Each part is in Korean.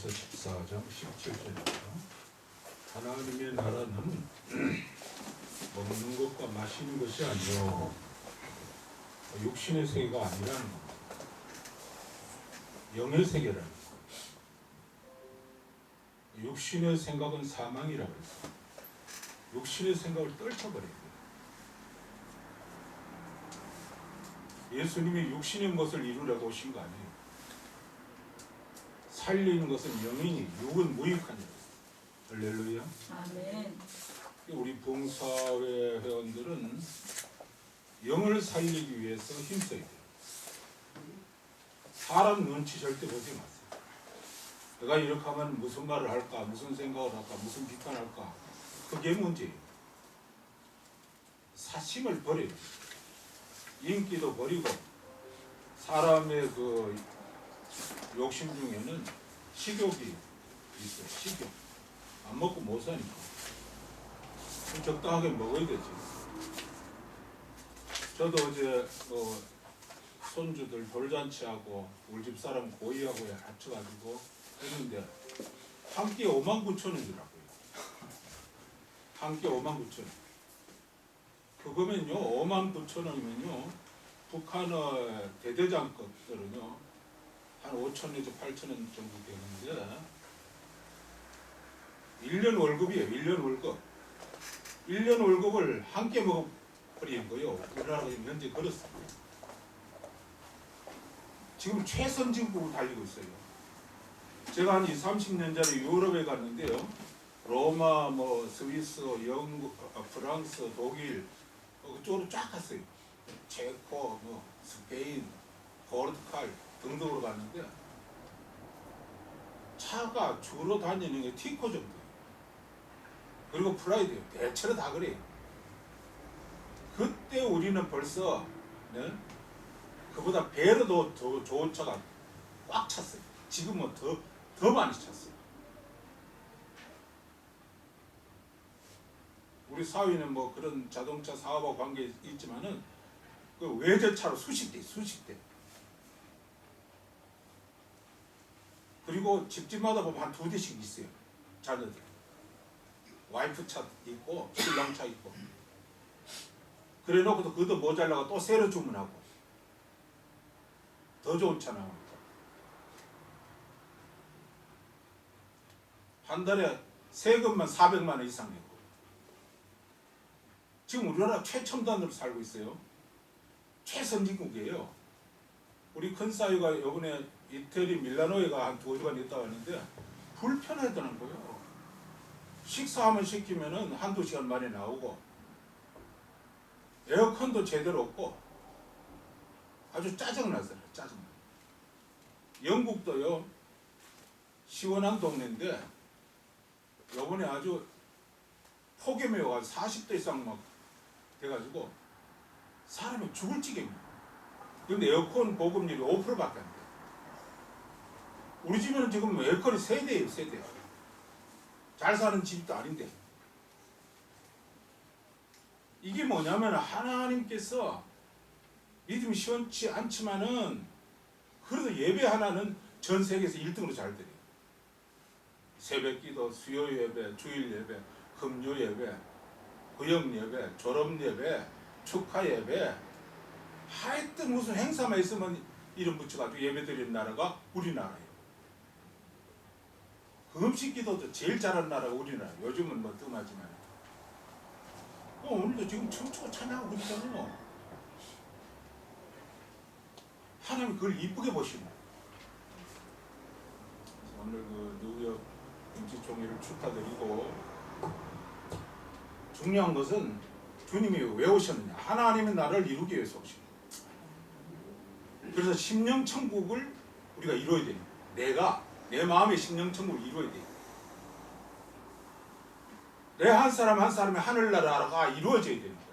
요한일서 14장 17절입니다. 하나님의 나라는 먹는 것과 마시는 것이 아니요 육신의 세계가 아니라는 겁니다. 영의 세계라는 겁니다. 육신의 생각은 사망이라고 했어요. 육신의 생각을 떨쳐버려야 돼요. 예수님이 육신의 것을 이루려고 오신 거 아니에요. 살리는 것은 영이니 육은 무익하니라. 할렐루야. 아멘. 우리 봉사회 회원들은 영을 살리기 위해서 힘써야 돼요. 사람 눈치 절대 보지 마세요. 내가 이렇게 하면 무슨 말을 할까, 무슨 생각을 할까, 무슨 비판할까. 그게 문제예요. 사심을 버려요. 인기도 버리고 사람의 그 욕심 중에는 식욕이 있어요. 식욕. 안 먹고 못 사니까. 적당하게 먹어야 되지. 저도 어제 손주들 돌잔치하고 우리 집 사람 고이하고 합쳐가지고 했는데 한 끼에 59,000원이더라고요. 한 끼에 59,000원. 그거면요 59,000원이면요 북한의 대대장급들은요 한 5,000원에서 8,000원 정도 되는데 1년 월급이에요. 1년 월급. 1년 월급을 한 끼 먹어버리는 거예요. 우리나라가 현재 그렇습니다. 지금 최선진국으로 달리고 있어요. 제가 한 20, 30년 전에 유럽에 갔는데요. 로마, 스위스, 영국, 프랑스, 독일 그쪽으로 쫙 갔어요. 체코, 스페인, 포르투갈 등등으로 갔는데 차가 주로 다니는 게 티코 정도예요. 그리고 프라이드예요. 대체로 다 그래요. 그때 우리는 벌써 그보다 배로도 더 좋은 차가 꽉 찼어요. 지금은 더 많이 찼어요. 우리 사회는 그런 자동차 사업과 관계 있지만은 그 외제차로 수십 대. 그리고 집집마다 보면 한 2대씩 있어요. 자녀들. 와이프 차 있고 신랑 차 있고. 그래 놓고도 그것도 모자라고 또 새로 주문하고. 더 좋은 차 나옵니다. 한 달에 세금만 400만 원 이상 내고. 지금 우리나라 최첨단으로 살고 있어요. 최선진국이에요. 우리 큰 사위가 이번에 이태리 밀라노에가 한 2주간 있다 왔는데 불편하다는 거예요. 식사하면 시키면은 한두 시간 만에 나오고 에어컨도 제대로 없고 아주 짜증나잖아요. 짜증나. 영국도요 시원한 동네인데 요번에 아주 폭염이 와가지고 40도 이상 막 돼가지고 사람이 죽을 지경이에요. 근데 에어컨 보급률이 5%밖에 안 돼요. 우리 집에는 지금 에어컨이 3대예요. 3대. 잘 사는 집도 아닌데. 이게 뭐냐면 하나님께서 믿음이 시원치 않지만은 그래도 예배 하나는 전 세계에서 1등으로 잘 드려요. 새벽기도, 수요 예배, 주일 예배, 금요 예배, 구역 예배, 졸업 예배, 축하 예배, 하여튼 무슨 행사만 있으면 이름 붙여가지고 예배 드리는 나라가 우리나라예요. 금식 기도도 제일 잘하는 나라가 우리나라. 요즘은 뜸하지만. 오늘도 지금 춤추고 찬양하고 그러잖아요. 하나님 그걸 이쁘게 보시네. 오늘 뉴욕 임시총회를 축하드리고 중요한 것은 주님이 왜 오셨느냐. 하나님의 나라를 이루기 위해서 오신 거예요. 그래서 심령천국을 우리가 이루어야 돼요. 내 마음의 심령천국을 이루어야 돼요. 내 한 사람 한 사람의 하늘나라가 이루어져야 되는 거예요.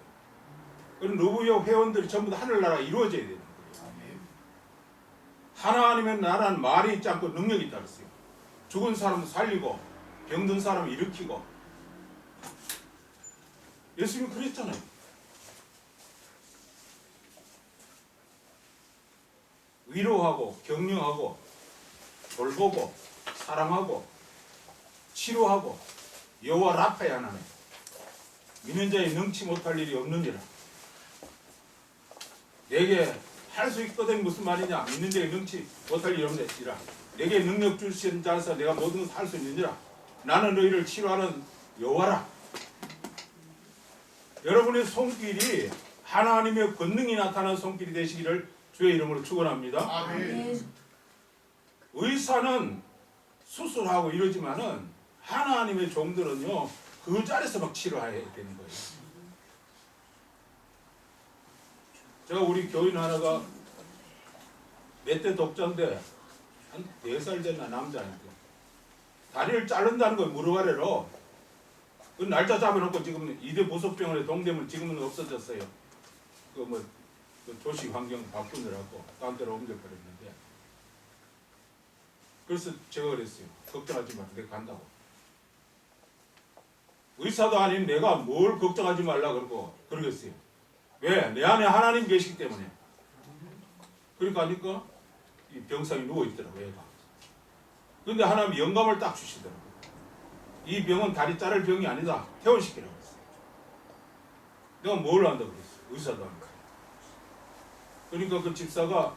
그럼 노부역 회원들이 전부 다 하늘나라가 이루어져야 되는 거예요. 하나님의 나라는 말이 있지 않고 능력이 있다 그랬어요. 죽은 사람을 살리고 병든 사람을 일으키고. 예수님이 그랬잖아요. 위로하고 격려하고 돌보고 사랑하고 치료하고 여호와 라파야 하나님 믿는 자의 능치 못할 일이 없느니라. 내게 할 수 있거든. 무슨 말이냐? 믿는 자의 능치 못할 일이 없느니라. 내게 능력 주신 자에서 내가 모든 것을 할 수 있느니라. 나는 너희를 치료하는 여호와라. 여러분의 손길이 하나님의 권능이 나타나는 손길이 되시기를 주의 이름으로 축원합니다. 아멘. 의사는 수술하고 이러지만은 하나님의 종들은요 그 자리에서 막 치료해야 되는 거예요. 제가 우리 교인 하나가 몇 대 독자인데 한 4살 됐나 남자인데 다리를 자른다는 걸 무릎 아래로 그 날짜 잡아놓고 지금 이대 부속병원에 동대문 지금은 없어졌어요. 그 조식 환경 바꾸느라고 다른 데로 옮겨버렸는데 그래서 제가 그랬어요. 걱정하지 마. 내가 간다고. 의사도 아닌 내가 뭘 걱정하지 말라 그러고 그러겠어요. 왜? 내 안에 하나님 계시기 때문에. 그러니까 하니까 이 병상에 누워있더라고 얘가. 근데 하나님이 영감을 딱 주시더라고. 이 병은 다리 자를 병이 아니다. 퇴원시키라고 했어요. 내가 뭘 한다고 그랬어. 의사도 아니고. 그러니까 그 집사가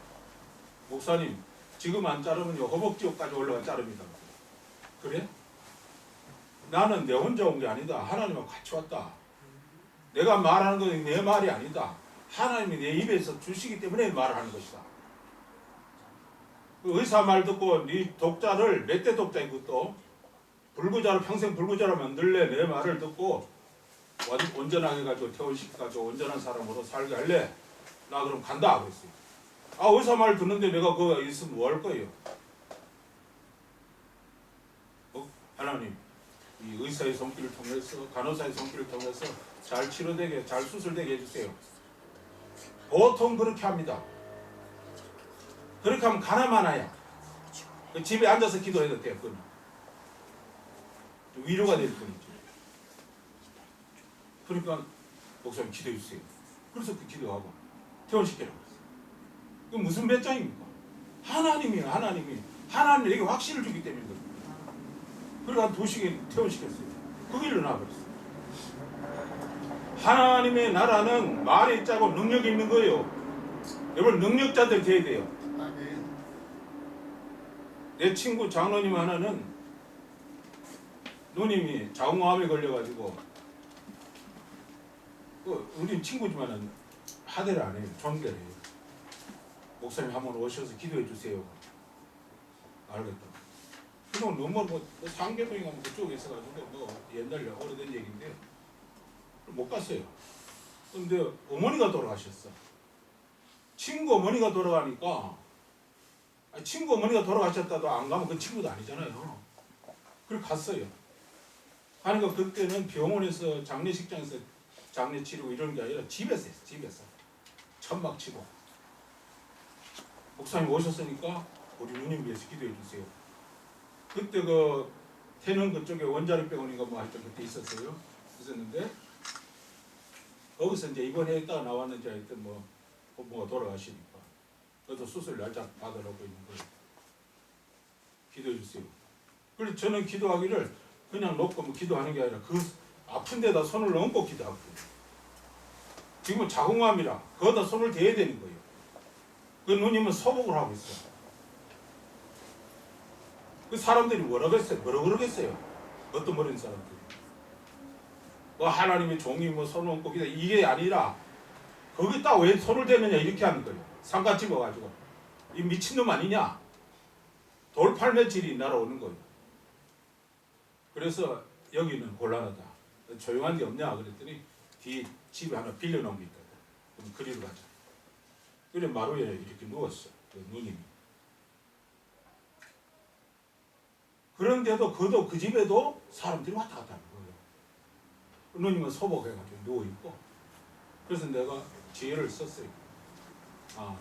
목사님 지금 안 자르면요 허벅지까지 올라가 자릅니다. 그래? 나는 내 혼자 온 게 아니다. 하나님하고 같이 왔다. 내가 말하는 건 내 말이 아니다. 하나님이 내 입에서 주시기 때문에 말하는 것이다. 그 의사 말 듣고 네 독자를 몇 대 독자인 것도 불구자로 평생 불구자로 만들래. 내 말을 듣고 온전하게 가지고 퇴원시켜가지고 온전한 사람으로 살게 할래. 나 그럼 간다 그랬어요. 아 의사 말 듣는데 내가 그거 있으면 뭐 할 거예요? 하나님 이 의사의 손길을 통해서 간호사의 손길을 통해서 잘 치료되게 잘 수술되게 해주세요. 보통 그렇게 합니다. 그렇게 하면 가나 마나야. 그 집에 앉아서 기도해도 돼요. 그건 위로가 될 뿐이죠. 그러니까 목사님 기도해 주세요. 그래서 그 기도하고 퇴원시키라고 했어요. 그 무슨 배짱입니까? 하나님이에요. 하나님이 내게 확신을 주기 때문에 그렇습니다. 그래서 한 2시간 퇴원시켰어요. 그 길로 나와버렸어요. 하나님의 나라는 말이 짜고 능력이 있는 거예요. 여러분 능력자들 돼야 돼요. 내 친구 장로님 하나는 누님이 자궁암에 걸려가지고 우리 친구지만은 하대를 안 해요. 존대를 해요. 목사님 한번 오셔서 기도해 주세요. 알겠다. 그동안 너무 상계동인가 그쪽에 있어가지고 옛날 오래된 얘기인데 못 갔어요. 근데 어머니가 돌아가셨어. 친구 어머니가 돌아가니까 친구 어머니가 돌아가셨다도 안 가면 그 친구도 아니잖아요. 그래서 갔어요. 하니까 그때는 병원에서 장례식장에서 장례 치르고 이런 게 아니라 집에서 했어. 집에서 천막 치고 목사님 오셨으니까 우리 누님 위해서 기도해 주세요. 그때 그 태릉 그쪽에 원자력병원인가 뭐 하여튼 그때 있었어요. 있었는데 거기서 이제 입원했다가 나왔는지 하여튼 뭐가 돌아가시니까 그래도 수술 날짜 받으라고 있는 거예요. 기도해 주세요. 그래서 저는 기도하기를 그냥 놓고 뭐 기도하는 게 아니라 그 아픈 데다 손을 얹고 기도하고 지금은 자궁암이라 거기다 손을 대야 되는 거예요. 그 누님은 소복을 하고 있어요. 그 사람들이 뭐라 그러겠어요? 어떤 모르는 사람들이. 하나님의 종이 손을 얹고 기도 이게 아니라 거기다 왜 손을 대느냐 이렇게 하는 거예요. 상가 집어가지고 이 미친놈 아니냐? 돌팔매질이 날아오는 거예요. 그래서 여기는 곤란하다. 조용한 데 없냐? 그랬더니 뒤에 집에 하나 빌려놓은 게 있거든. 그럼 그리로 가자. 그래 마루에 이렇게 누웠어. 그 누님이. 그런데도 그 집에도 사람들이 왔다 갔다 하는 거예요. 누님은 소복해가지고 누워있고. 그래서 내가 지혜를 썼어요.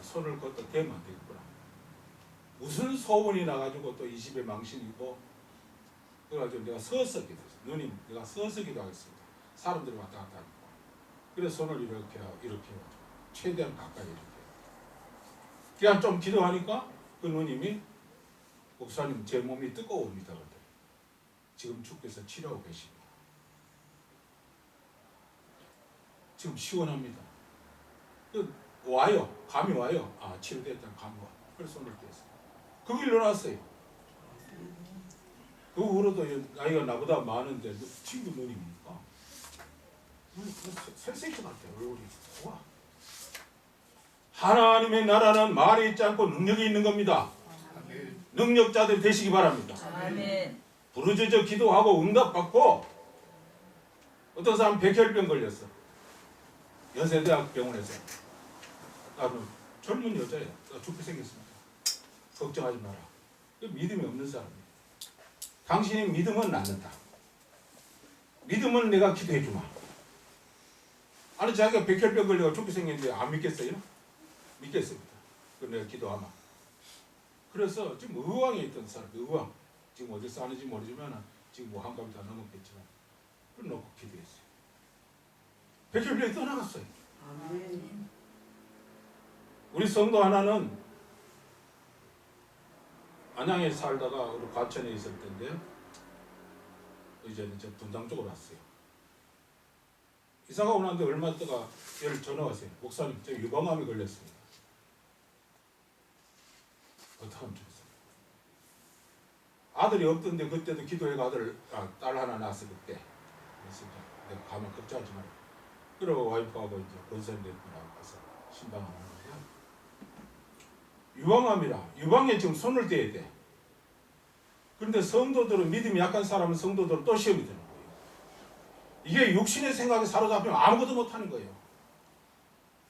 손을 걷다 대면 안 되겠구나. 무슨 소문이 나가지고 또 이 집에 망신이고. 그래가지고 내가 서서 기도했어요. 누님, 내가 서서 기도하겠습니다. 사람들이 왔다 갔다 하니까. 그래서 손을 이렇게 해가지고 최대한 가까이 이렇게. 그냥 좀 기도하니까 그 누님이 목사님 제 몸이 뜨거웁니다. 그랬더니 지금 주께서 치료하고 계십니다. 지금 시원합니다. 와요. 감이 와요. 아, 치료됐다. 감이 와. 그래서 손을 떼었어요. 그거 일어났어요. 그 후로도 나이가 나보다 많은데 친구 누님이니까 새새끼 같아요. 얼굴이. 와. 하나님의 나라는 말이 있지 않고 능력이 있는 겁니다. 능력자들 되시기 바랍니다. 아멘. 부르짖어 기도하고 응답받고. 어떤 사람 백혈병 걸렸어. 연세대학 병원에서. 나는 젊은 여자야. 나 죽게 생겼습니다. 걱정하지 마라. 믿음이 없는 사람이야. 당신의 믿음은 낫는다. 믿음은 내가 기도해 주마. 아니 자기가 백혈병 걸려가 죽게 생겼는데 안 믿겠어요? 믿겠습니다. 그럼 내가 기도하마. 그래서 지금 의왕에 있던 사람, 의왕 지금 어디 사는지 모르지만 지금 뭐 한갑이 다 넘었겠지만 그걸 놓고 기도했어요. 백혈병이 떠나갔어요. 아멘. 우리 성도 하나는 안양에 살다가 우리 과천에 있을 텐데 이제는 저 분당 쪽으로 왔어요. 이사가 오는데 얼마 있다가 전화 왔어요. 목사님, 저 유방암이 걸렸습니다. 어떡하면 좋겠어요. 아들이 없던데 그때도 기도해가 딸 하나 낳았어 그때. 그래서 내가 가면 걱정하지 마라. 그러고 와이프하고 이제 권선대학교 가서 신방을 하는 거예요. 유방암이라 유방에 지금 손을 대야 돼. 그런데 성도들은 믿음이 약한 사람은 성도들은 또 시험이 되는 거예요. 이게 육신의 생각에 사로잡히면 아무것도 못하는 거예요.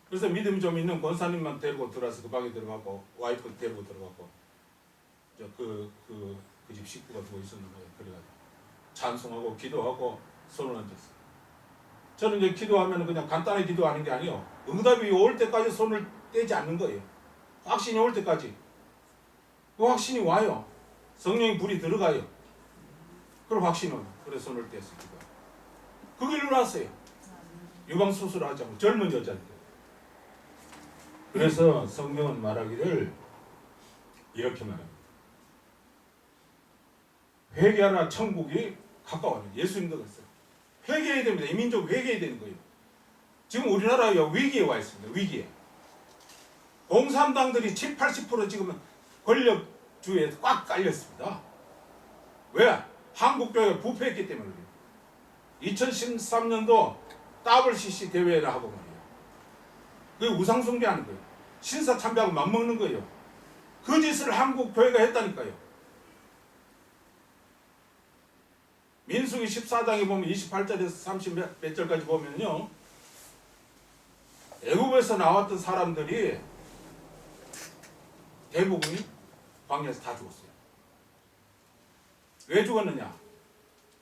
그래서 믿음이 좀 있는 권사님만 데리고 들어와서 그 방에 들어가고 와이프 데리고 들어가고 그 집 식구가 누워 있었는 거예요. 그래가지고 찬송하고 기도하고 손을 얹었어요. 저는 이제 기도하면 그냥 간단히 기도하는 게 아니에요. 응답이 올 때까지 손을 떼지 않는 거예요. 확신이 올 때까지. 그 확신이 와요. 성령의 불이 들어가요. 그럼 확신이 와요. 그래서 손을 떼서 기도. 그게 일어났어요. 유방 수술을 하자고 젊은 여자인데. 그래서 성경은 말하기를 이렇게 말합니다. 회개하라 천국이 가까워요. 예수님도 그랬어요. 회개해야 됩니다. 이 민족 회개해야 되는 거예요. 지금 우리나라가 위기에 와 있습니다. 위기에. 공산당들이 70-80% 지금 권력주의에 꽉 깔렸습니다. 왜? 한국교회가 부패했기 때문에 그래요. 2013년도 WCC 대회를 하고 말이에요. 그게 우상숭배하는 거예요. 신사참배하고 맞먹는 거예요. 그 짓을 한국교회가 했다니까요. 민수기 14장에 보면 28절에서 30 몇 절까지 보면요. 애굽에서 나왔던 사람들이 대부분이 광야에서 다 죽었어요. 왜 죽었느냐?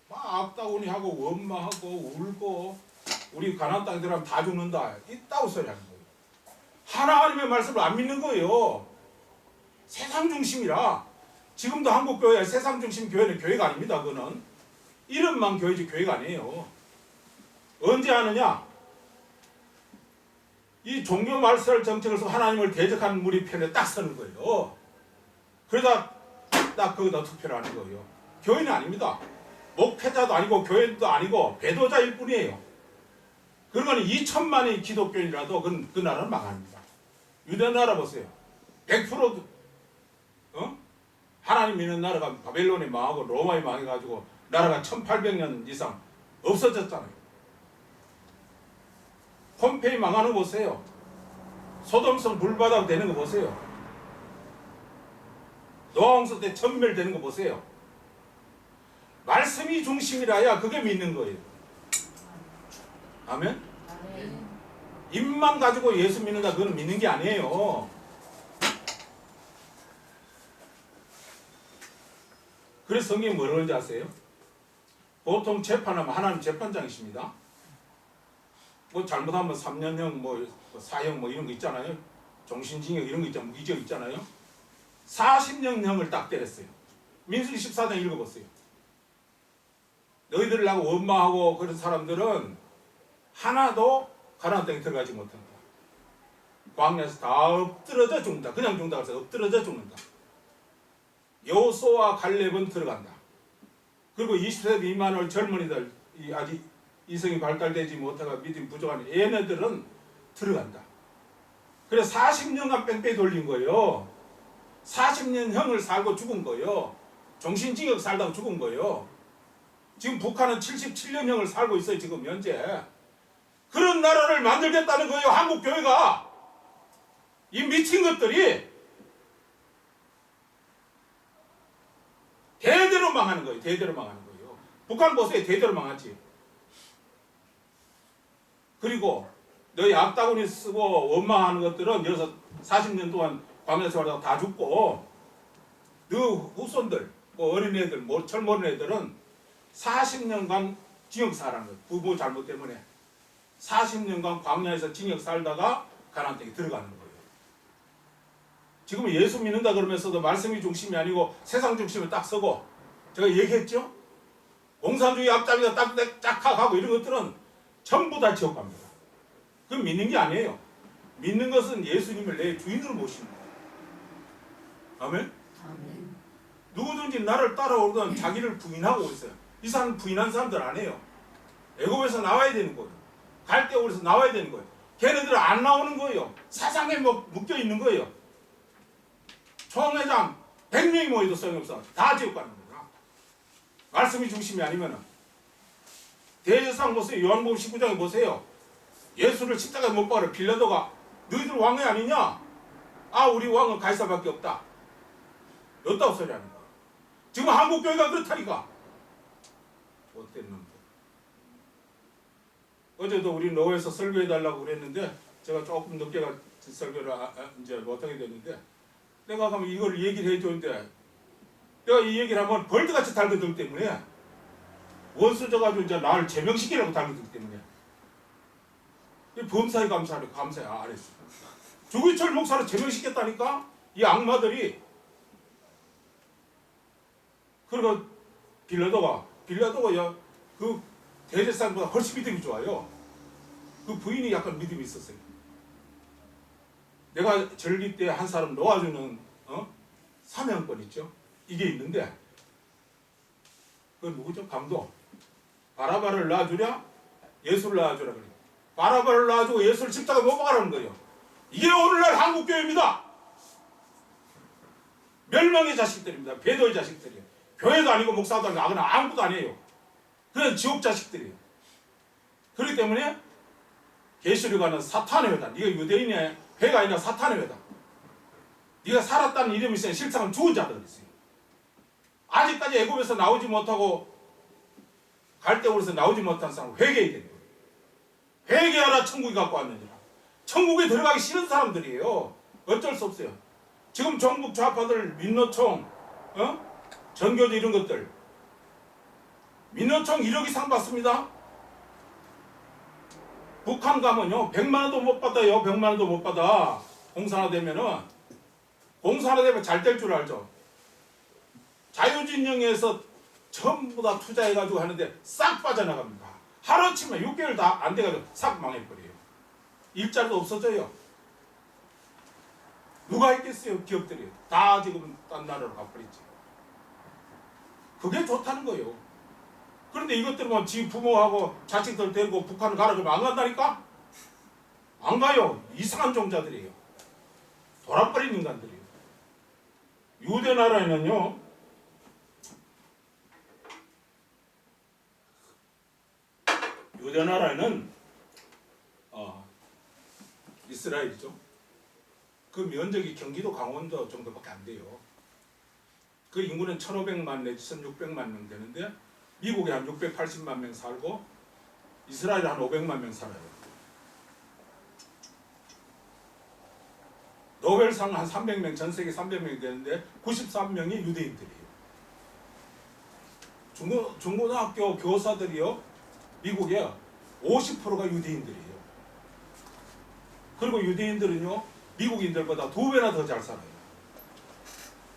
막 악다구니 하고 원망하고 울고 우리 가나안 땅에 들어가면 다 죽는다. 이따구 소리 하는 거예요. 하나님의 말씀을 안 믿는 거예요. 세상 중심이라. 지금도 한국교회 세상 중심 교회는 교회가 아닙니다. 그거는 이름만 교회지 교회가 아니에요. 언제 하느냐? 이 종교 말살 정책을 서 하나님을 대적하는 무리 편에 딱 서는 거예요. 그러다 딱 거기다 투표를 하는 거예요. 교회는 아닙니다. 목회자도 아니고 교회도 아니고 배도자일 뿐이에요. 그러면 2천만의 기독교인이라도 그 나라는 망합니다. 유대 나라 보세요. 100% 하나님 믿는 나라가 바벨론이 망하고 로마에 망해가지고 나라가 1800년 이상 없어졌잖아요. 폼페이 망하는 거 보세요. 소돔성 불바다 되는 거 보세요. 노아홍수 때 천멸되는 거 보세요. 말씀이 중심이라야 그게 믿는 거예요. 아멘? 입만 가지고 예수 믿는다 그건 믿는 게 아니에요. 그래서 성경이 뭐라고 하는지 아세요? 보통 재판하면 하나님 재판장이십니다. 뭐 잘못하면 3년형 뭐 4형 뭐 이런 거 있잖아요. 종신징역 이런 거 있잖아요. 무기징역 있잖아요. 40년형을 딱 때렸어요. 민수기 14장 읽어보세요. 너희들을 나고 원망하고 그런 사람들은 하나도 가나안 땅에 들어가지 못한다. 광야에서 다 엎드러져 죽는다. 그냥 죽는다 그래서 엎드러져 죽는다. 여호수아와 갈렙은 들어간다. 그리고 20세 미만의 젊은이들, 아직 이성이 발달되지 못하고 믿음이 부족한 얘네들은 들어간다. 그래서 40년간 뺑뺑이 돌린 거예요. 40년 형을 살고 죽은 거예요. 정신징역 살다가 죽은 거예요. 지금 북한은 77년형을 살고 있어요. 지금 현재. 그런 나라를 만들겠다는 거예요. 한국교회가. 이 미친 것들이 대대로 망하는 거예요. 대대로 망하는 거예요. 북한 보세요. 대대로 망하지. 그리고 너희 악다구니 쓰고 원망하는 것들은 여기서 40년 동안 광야 생활하다 다 죽고, 너 후손들, 어린애들, 젊은 애들은 40년간 징역 살아는 거예요. 부모 잘못 때문에 40년간 광야에서 징역 살다가 가나안 땅에 들어가는 거예요. 지금 예수 믿는다 그러면서도 말씀이 중심이 아니고 세상 중심에 딱 서고, 제가 얘기했죠? 공산주의 앞잡이가 짝하고 이런 것들은 전부 다 지옥 갑니다. 그건 믿는 게 아니에요. 믿는 것은 예수님을 내 주인으로 모시는 거예요. 아멘? 아멘. 누구든지 나를 따라오던 자기를 부인하고 있어요. 이 사람 부인한 사람들 아니에요. 애굽에서 나와야 되는 거예요. 갈대오에서 나와야 되는 거예요. 걔네들은 안 나오는 거예요. 세상에 묶여 있는 거예요. 총회장 100명이 모여도 소용없어. 다 지옥 가는 거야. 말씀이 중심이 아니면은. 대제사장 보세요. 요한복음 19장에 보세요. 예수를 십자가에 못 박아 빌라도가 너희들 왕이 아니냐? 아, 우리 왕은 가이사밖에 없다. 어따고 소리 하는 거야. 지금 한국교회가 그렇다니까. 어떤 놈들. 어제도 우리 노회에서 설교해달라고 그랬는데 제가 조금 늦게 설교를 이제 못하게 됐는데, 내가 가면 이걸 얘기를 해줬는데, 내가 이 얘기를 하면 벌드같이 달거들 때문에, 원수져가지고 이제 나를 제명시키라고 달거들 때문에, 범사에 감사해 안 했어. 주기철 목사를 제명시켰다니까? 이 악마들이. 그리고 빌라도가 그 대제사장보다 훨씬 믿음이 좋아요. 그 부인이 약간 믿음이 있었어요. 내가 절기 때 한 사람 놓아주는 사명권 있죠. 이게 있는데, 그 누구죠? 감독. 바라바를 놔주랴, 예수를 놔주라 그래. 바라바를 놔주고 예수를 십자가에 못 박아라는 거예요. 이게 오늘날 한국교회입니다. 멸망의 자식들입니다. 배도의 자식들이에요. 교회도 아니고 목사도 아니고 아무것도 아니에요. 그냥 지옥 자식들이에요. 그렇기 때문에 계시록가는 사탄의 회다. 네가 유대인의 회가 아니라 사탄의 회다. 네가 살았다는 이름이 있으면 실상은 죽은 자들 있어요. 아직까지 애굽에서 나오지 못하고 갈대오에서 나오지 못한 사람은 회개해야 되는 거예요. 회개하라 천국이 갖고 왔느니라. 천국에 들어가기 싫은 사람들이에요. 어쩔 수 없어요. 지금 정북 좌파들 민노총, 전교조 이런 것들, 민노총 1억 이상 받습니다. 북한 가면요 100만 원도 못 받아요. 100만 원도 못 받아. 공산화 되면은, 공산화 되면 잘 될 줄 알죠. 자유진영에서 전부 다 투자해가지고 하는데 싹 빠져나갑니다. 하루치면 6개월 다 안 돼가지고 싹 망해버려요. 일자리도 없어져요. 누가 있겠어요? 기업들이 다 지금 딴 나라로 가버리지. 그게 좋다는 거예요. 그런데 이것들은 뭐 지 부모하고 자식들 데리고 북한을 가라 그러면 안 간다니까? 안 가요. 이상한 종자들이에요. 돌아버린 인간들이에요. 유대 나라에는요, 유대 나라에는 이스라엘이죠. 그 면적이 경기도 강원도 정도밖에 안 돼요. 그 인구는 1,500만 내지 1,600만 명 되는데, 미국에 한 680만 명 살고 이스라엘에 한 500만 명 살아요. 노벨상 한 300명, 전 세계 300명이 되는데 93명이 유대인들이에요. 중고등학교 교사들이요, 미국에 50%가 유대인들이에요. 그리고 유대인들은요, 미국인들보다 2배나 더 잘 살아요.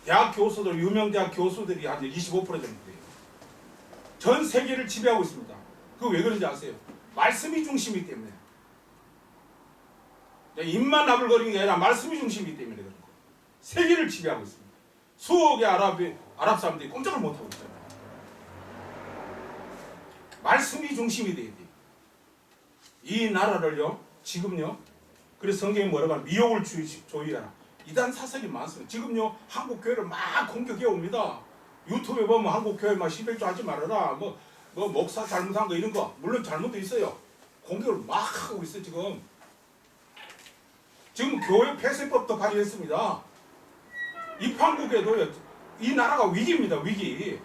대학 교수들, 유명 대학 교수들이 한 25% 정도 돼요. 전 세계를 지배하고 있습니다. 그거 왜 그런지 아세요? 말씀이 중심이기 때문에. 입만 나불거리는 게 아니라 말씀이 중심이기 때문에 그런 거예요. 세계를 지배하고 있습니다. 수억의 아랍 사람들이 꼼짝을 못하고 있잖아요. 말씀이 중심이 돼야 돼. 이 나라를요, 지금요, 그래서 성경이 뭐라고 하면 미혹을 조이하라. 이단 사설이 많습니다. 지금요, 한국 교회를 막 공격해 옵니다. 유튜브에 보면 한국 교회 막 시백조 하지 말아라. 뭐 목사 잘못한 거 이런 거 물론 잘못도 있어요. 공격을 막 하고 있어요 지금. 지금 교회 폐쇄법도 발의했습니다. 입한국에도 이 나라가 위기입니다. 위기.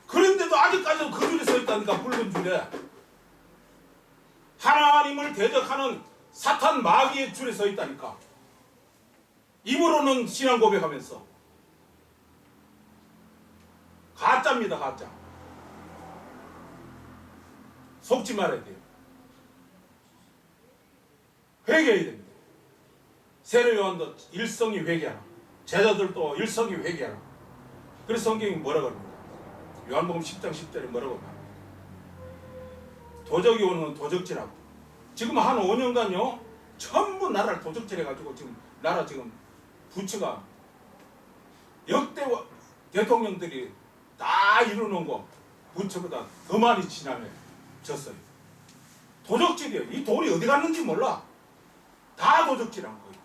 그런데도 아직까지도 그 줄에 서 있다니까. 붉은 줄에 하나님을 대적하는 사탄 마귀의 줄에 서 있다니까. 입으로는 신앙 고백하면서 가짜입니다. 가짜. 속지 말아야 돼요. 회개해야 됩니다. 세례 요한도 일성이 회개하라. 제자들도 일성이 회개하라. 그래서 성경이 뭐라고 합니까? 요한복음 10장 10절에 뭐라고 합니까? 도적이 오는 건 도적질하고. 지금 한 5년간요 전부 나라를 도적질해가지고 지금 나라 지금 부처가 역대 대통령들이 다 이루는 거 부처보다 더 많이 지난해 졌어요. 도적질이에요. 이 돈이 어디 갔는지 몰라. 다 도적질한 거예요.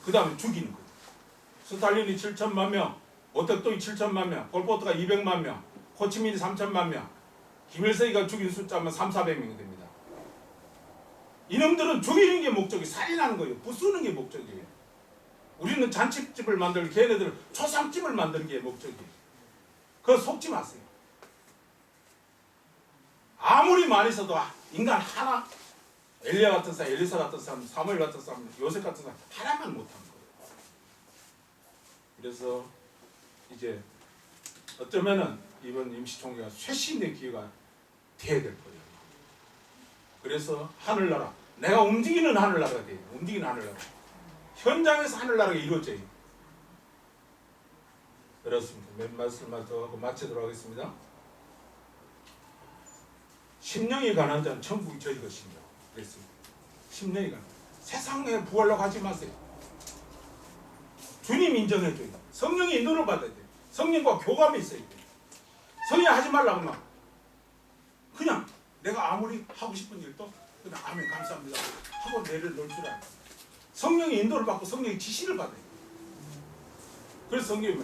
그 다음에 죽이는 거예요. 스탈린이 7천만 명, 모택동이 7천만 명, 폴포트가 200만 명, 호치민이 3천만 명, 김일성이가 죽인 숫자만 3,400명이 됩니다. 이놈들은 죽이는 게 목적이, 살인하는 거예요. 부수는 게 목적이에요. 우리는 잔치집을 만들고 걔네들은 초상집을 만드는 게 목적이에요. 그거 속지 마세요. 아무리 많이 써도 인간 하나, 엘리야 같은 사람, 엘리사 같은 사람, 사무엘 같은 사람, 요셉 같은 사람 하나만 못하는 거예요. 그래서 이제 어쩌면은 이번 임시총회가 쇄신의 기회가 돼야 될 거예요. 그래서 하늘나라, 내가 움직이는 하늘나라가 돼요. 움직이는 하늘나라. 현장에서 하늘나라가 이루어져요. 그렇습니다. 몇 말씀만 더 하고 마치도록 하겠습니다. 심령이 가난한 자는 천국이 저희 것입니다. 그랬습니다. 심령이 가난. 세상에 부하려고 하지 마세요. 주님 인정해줘요. 성령의 인도를 받아야 돼요. 성령과 교감이 있어야 돼요. 성령 하지 말라고 막 그냥 내가 아무리 하고 싶은 일도 그냥 아멘 감사합니다 하고 내려놓을 줄 알아요. 성령의 인도를 받고 성령의 지시를 받아요. 그래서 성경에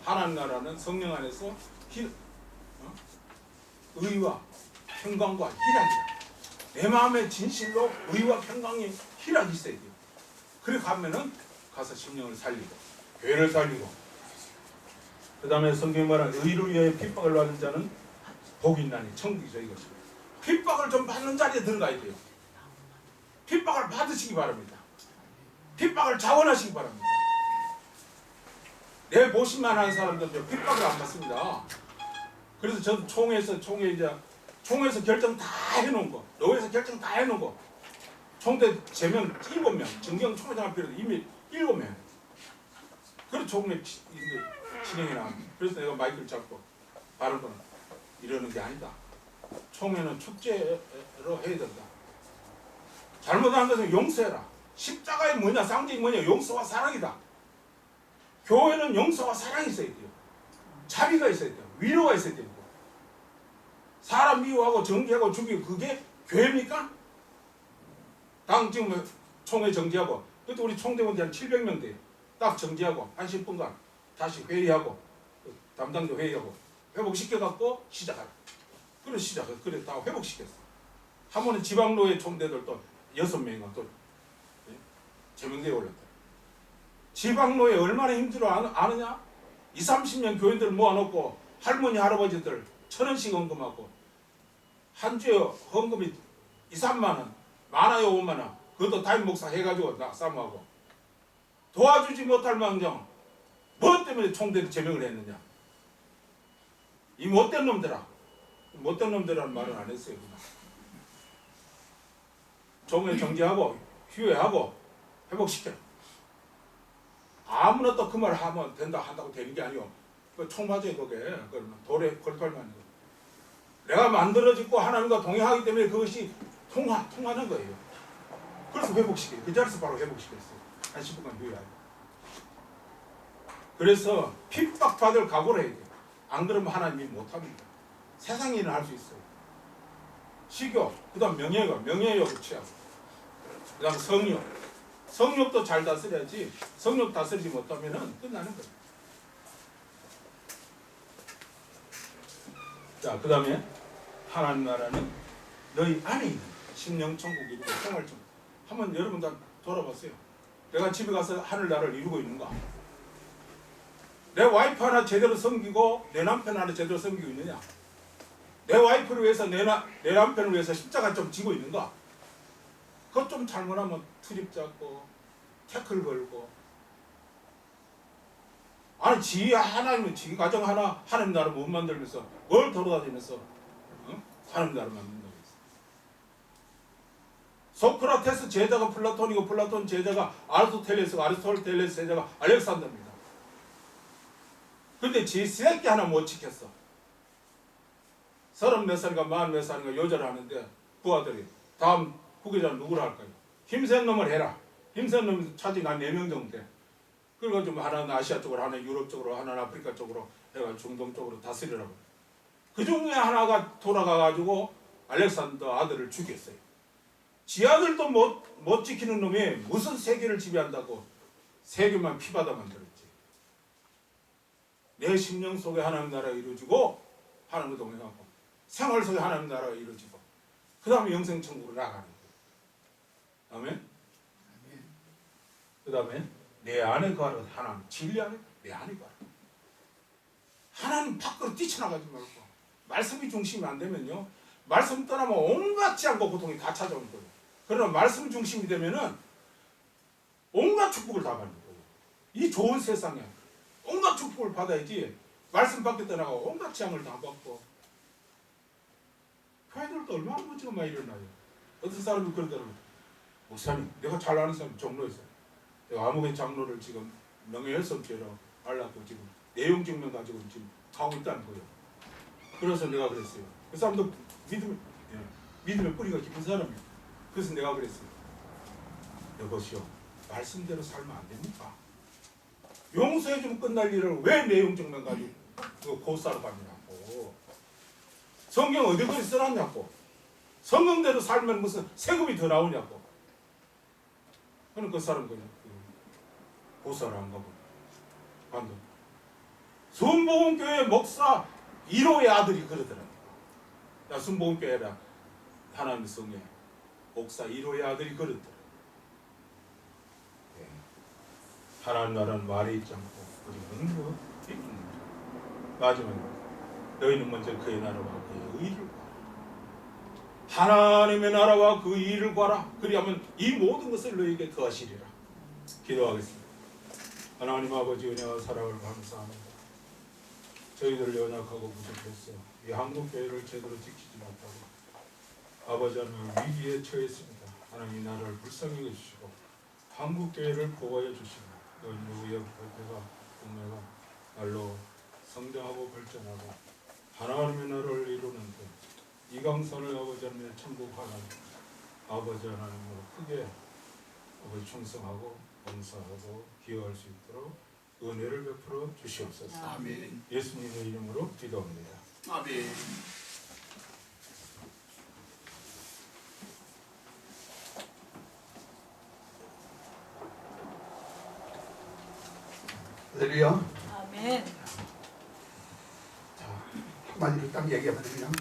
하나님 나라는 성령 안에서 의와 평강과 희락이다. 내 마음에 진실로 의와 평강이 희락이 있어야 돼요. 그래 가면은 가서 심령을 살리고 교회를 살리고 그 다음에 성경이 말하는 의를 위하여 핍박을 받는 자는 복이 있나니 천국이 저희 것입니다. 핍박을 좀 받는 자리에 들어가야 돼요. 핍박을 받으시기 바랍니다. 픽박을 자원하시기 바랍니다. 내 보신만 하는 사람들은 픽박을 안 받습니다. 그래서 저도 총회에서 결정 다 해놓은 거, 노회에서 결정 다 해놓은 거, 총대 제명 7명, 정경 총회장 앞에도 이미 7명. 그래서 총회 진행해 나갑니다. 그래서 내가 마이크를 잡고 바른 거는 이러는 게 아니다. 총회는 축제로 해야 된다. 잘못한 것은 용서해라. 십자가의 뭐냐, 쌍둥이 뭐냐, 용서와 사랑이다. 교회는 용서와 사랑이 있어야 돼요. 자비가 있어야 돼요. 위로가 있어야 돼요. 사람 미워하고 정죄하고 죽이고 그게 교회입니까? 당 지금 총회 정지하고 그때 우리 총대원들 한 700명 돼요. 딱 정지하고 한 10분간 다시 회의하고 담당자 회의하고 회복시켜갖고 시작하라. 그래 시작해. 그래 다 회복시켰어. 한 번은 지방로의 총대들도 6명이 또 제명대에 올렸다. 지방로에 얼마나 힘들어 아느냐? 20, 30년 교인들 모아놓고 할머니 할아버지들 1,000원씩 헌금하고 한 주에 헌금이 2, 3만 원, 많아요 5만 원. 그것도 담임 목사 해가지고 싸움하고 도와주지 못할 망정 뭐 때문에 총대를 제명을 했느냐? 이 못된 놈들아. 못된 놈들이라는 말은 안 했어요. 총회 정지하고 휴회하고 회복시켜. 아무나 또 그 말 하면 된다 한다고 되는 게 아니오. 그 총맞아요 그게. 그러면 돌에 걸털만. 내가 만들어지고 하나님과 동행하기 때문에 그것이 통하는 거예요. 그래서 회복시켜요. 그 자리에서 바로 회복시켰어요. 한 10분간 휴회하고. 그래서 핍박받을 각오를 해야 돼요. 안 그러면 하나님이 못합니다. 세상 일은 할 수 있어요. 식욕, 그 다음 명예욕을 취하고, 그 다음 성욕. 성욕도 잘 다스려야지 성욕 다스리지 못하면 끝나는 거예요. 자, 그 다음에 하나님 나라는 너희 안에 있는 심령천국이고 생활천국. 한번 여러분 다 돌아봤어요. 내가 집에 가서 하늘나라를 이루고 있는가? 내 와이프 하나 제대로 섬기고 내 남편 하나 제대로 섬기고 있느냐? 내 와이프를 위해서 내 남편을 위해서 십자가 좀 지고 있는가? 그것 좀 잘못하면 트립 잡고 태클 걸고. 아니 지 하나님은 지 가정 하나 하나님 나라 못 만들면서 뭘 돌아다니면서 하나님 나라 만든다고 했어. 소크라테스 제자가 플라톤이고 플라톤 제자가 아리스토텔레스고 아리스토텔레스 제자가 알렉산더입니다. 근데 지 새끼 하나 못 지켰어. 34살인가 44살인가 요절을 하는데 부하들이 다음 후계자는 누구를 할까요? 힘센 놈을 해라. 힘센 놈 차지 난 4명 정도 돼. 그리고 좀 하나는 아시아 쪽으로, 하나는 유럽 쪽으로, 하나는 아프리카 쪽으로 해가 중동 쪽으로 다스리라고. 그 중에 하나가 돌아가가지고 알렉산더 아들을 죽였어요. 지 아들도 못 지키는 놈이 무슨 세계를 지배한다고 세계만 피바다 만들었지. 내 심령 속에 하나님 나라가 이루어지고 하나님을 동행하고 생활 속에 하나님 나라가 이루어지고 그 다음에 영생천국으로 나가는 거예요. 아멘? 그 다음에 내 안에 거하라. 하나님 진리 안에 내 안에 거하라. 하나님 밖으로 뛰쳐나가지 말고 말씀이 중심이 안 되면요 말씀 떠나면 온갖 지향과 고통이 다 찾아오는 거예요. 그러나 말씀 중심이 되면은 온갖 축복을 다 받는 거예요. 이 좋은 세상에 온갖 축복을 받아야지 말씀 밖에 떠나가고 온갖 지향을 다 받고. 교회들도 얼마나 문제가 많이 일어나요. 어떤 사람이 그러더라고요. 목사님, 내가 잘 아는 사람 종로에서 내가 아무개 장로를 지금 명예훼손죄로 하려고 지금 내용 증명 가지고 지금 가고 있다는 거예요. 그래서 내가 그랬어요. 그 사람도 믿음의 뿌리가 깊은 사람이에요. 그래서 내가 그랬어요. 여보시오, 말씀대로 살면 안 됩니까? 용서해주면 끝날 일을 왜 내용 증명 가지고 그 고사로 받느냐고. 성경 어디까지 써놨냐고. 성경대로 살면 무슨 세금이 더 나오냐고. 그럼 그 사람 그냥 고사를 안 가고 간다. 순복음교회 목사 1호의 아들이 그러더라고. 나 순복음교회라 하나님의 성에 목사 1호의 아들이 그러더라고. 네. 하나님 나라는 말에 있지 않고 우리 능력 있는 마지막으로 너희는 먼저 그의 나라와 그의 의를 구하라. 하나님의 나라와 그 일을 구하라. 그리하면 이 모든 것을 너희에게 더하시리라. 기도하겠습니다. 하나님 아버지 은혜와 사랑을 감사합니다. 저희들 연약하고 부족했어. 이 한국교회를 제대로 지키지 못하고 아버지 하나님 위기에 처했습니다. 하나님 이 나라를 불쌍히 해주시고 한국교회를 보호해 주시고 너희 누구의 교회가 국내가 날로 성장하고 발전하고 하나님의 나라를 이루는 데 이강선을 아버지 하나님의 천국 하나님 아버지 하나님으로 크게 아버지 충성하고 봉사하고 기여할 수 있도록 은혜를 베풀어 주시옵소서. 아멘. 예수님의 이름으로 기도합니다. 아멘. 할렐루야. 아멘. 자, 한마디로 딱 얘기하면 그냥